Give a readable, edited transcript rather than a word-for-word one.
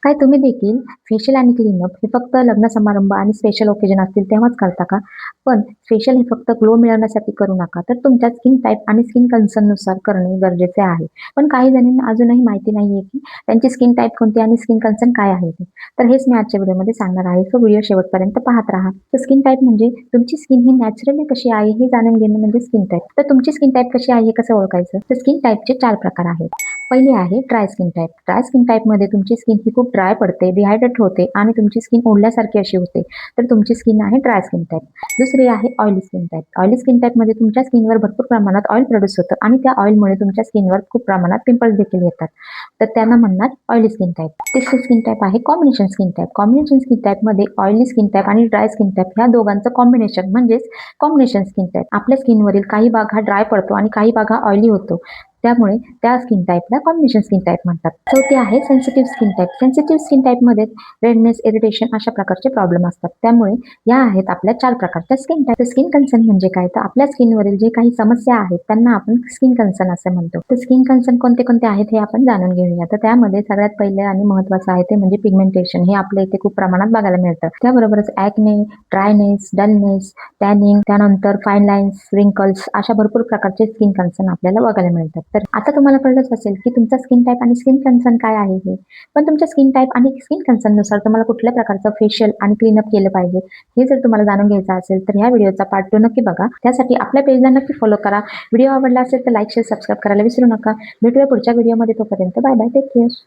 काय तुम्ही देखील फेशियल आणि क्लीनअप हे फक्त लग्न समारंभ आणि स्पेशल ओकेजन असतील तेव्हाच करता का? पण फेशियल हे फक्त ग्लो मिळवण्यासाठी करू नका, तर तुमच्या स्किन टाइप आणि स्किन कन्सर्ननुसार करणे गरजेचे आहे. पण काही जणांना अजूनही माहिती नाहीये की त्यांची स्किन टाइप कोणती आणि स्किन कन्सर्न काय आहे ते. तर हेच मी आजच्या व्हिडिओमध्ये सांगणार आहे. सो व्हिडिओ शेवटपर्यंत पाहत राहा. तर स्किन टाइप म्हणजे तुमची स्किन ही नॅचरली कशी आहे हे जाणून घेणं म्हणजे स्किन टाइप. तर तुमची स्किन टाइप कशी आहे हे कसं ओळखायचं? तर स्किन टाइपचे 4 प्रकार आहेत. पहिली आहे dry skin type. Dry skin टाइपमध्ये तुमची स्किन ही खूप ड्राय पडते, डिहायड्रेट होते आणि तुमची स्किन ओढल्यासारखी अशी होते. तर तुमची स्किन आहे ड्राय स्किन टाइप. दुसरी आहे oily skin type. Oily skin टाइपमध्ये तुमच्या स्किनवर भरपूर प्रमाणात ऑइल प्रोड्यूस होतं आणि त्या ऑइलमुळे तुमच्या स्किनवर खूप प्रमाणात पिंपल्स देखील येतात. तर त्यांना म्हणणार ऑइली स्किन टाइप. तिसरी स्किन टाइप आहे combination skin type. Combination skin टाइपमध्ये ऑइली स्किन टाइप आणि ड्राय स्किन टाइप ह्या दोघांचं कॉम्बिनेशन म्हणजेच कॉम्बिनेशन स्किन टाइप. आपल्या स्किनवरील काही भाग हा ड्राय पडतो आणि काही भाग हा ऑइली होतो. त्यामुळे त्या स्किन टाइपला कॉम्बिनेशन स्किन टाइप म्हणतात. चौथी आहे sensitive skin type. Sensitive skin टाइपमध्ये रेडनेस, इरिटेशन अशा प्रकारचे प्रॉब्लेम असतात. त्यामुळे या आहेत आपल्या 4 प्रकारच्या स्किन टाइप. स्किन कन्सर्न म्हणजे काय? तर आपल्या स्किनवरील जे काही समस्या आहेत त्यांना आपण स्किन कन्सर्न असे म्हणतो. तर स्किन कन्सर्न कोणते कोणते आहेत हे आपण जाणून घेऊया. तर त्यामध्ये सगळ्यात पहिले आणि महत्त्वाचं आहे ते म्हणजे पिगमेंटेशन. हे आपल्या इथे खूप प्रमाणात बघायला मिळतं. त्याबरोबरच ॲक्ने, ड्रायनेस, डलनेस, टॅनिंग, त्यानंतर फाईन लाईन्स, रिंकल्स अशा भरपूर प्रकारचे स्किन कन्सर्न आपल्याला बघायला मिळतात. तर आता तुम्हाला कळलंच असेल की तुमचा स्किन टाइप आणि स्किन कन्सर्न काय आहे हे. पण तुमच्या स्किन टाइप आणि स्किन कन्सर्ननुसार तुम्हाला कुठल्या प्रकारचं फेशियल आणि क्लीनअप केलं पाहिजे हे जर तुम्हाला जाणून घ्यायचं असेल तर ह्या व्हिडिओचा पार्ट 2 नक्की बघा. त्यासाठी आपल्या पेजला नक्की फॉलो करा. व्हिडिओ आवडला असेल तर लाईक, शेअर, सबस्क्राईब करायला विसरू नका. भेटूया पुढच्या व्हिडिओमध्ये. तोपर्यंत बाय बाय. Take care.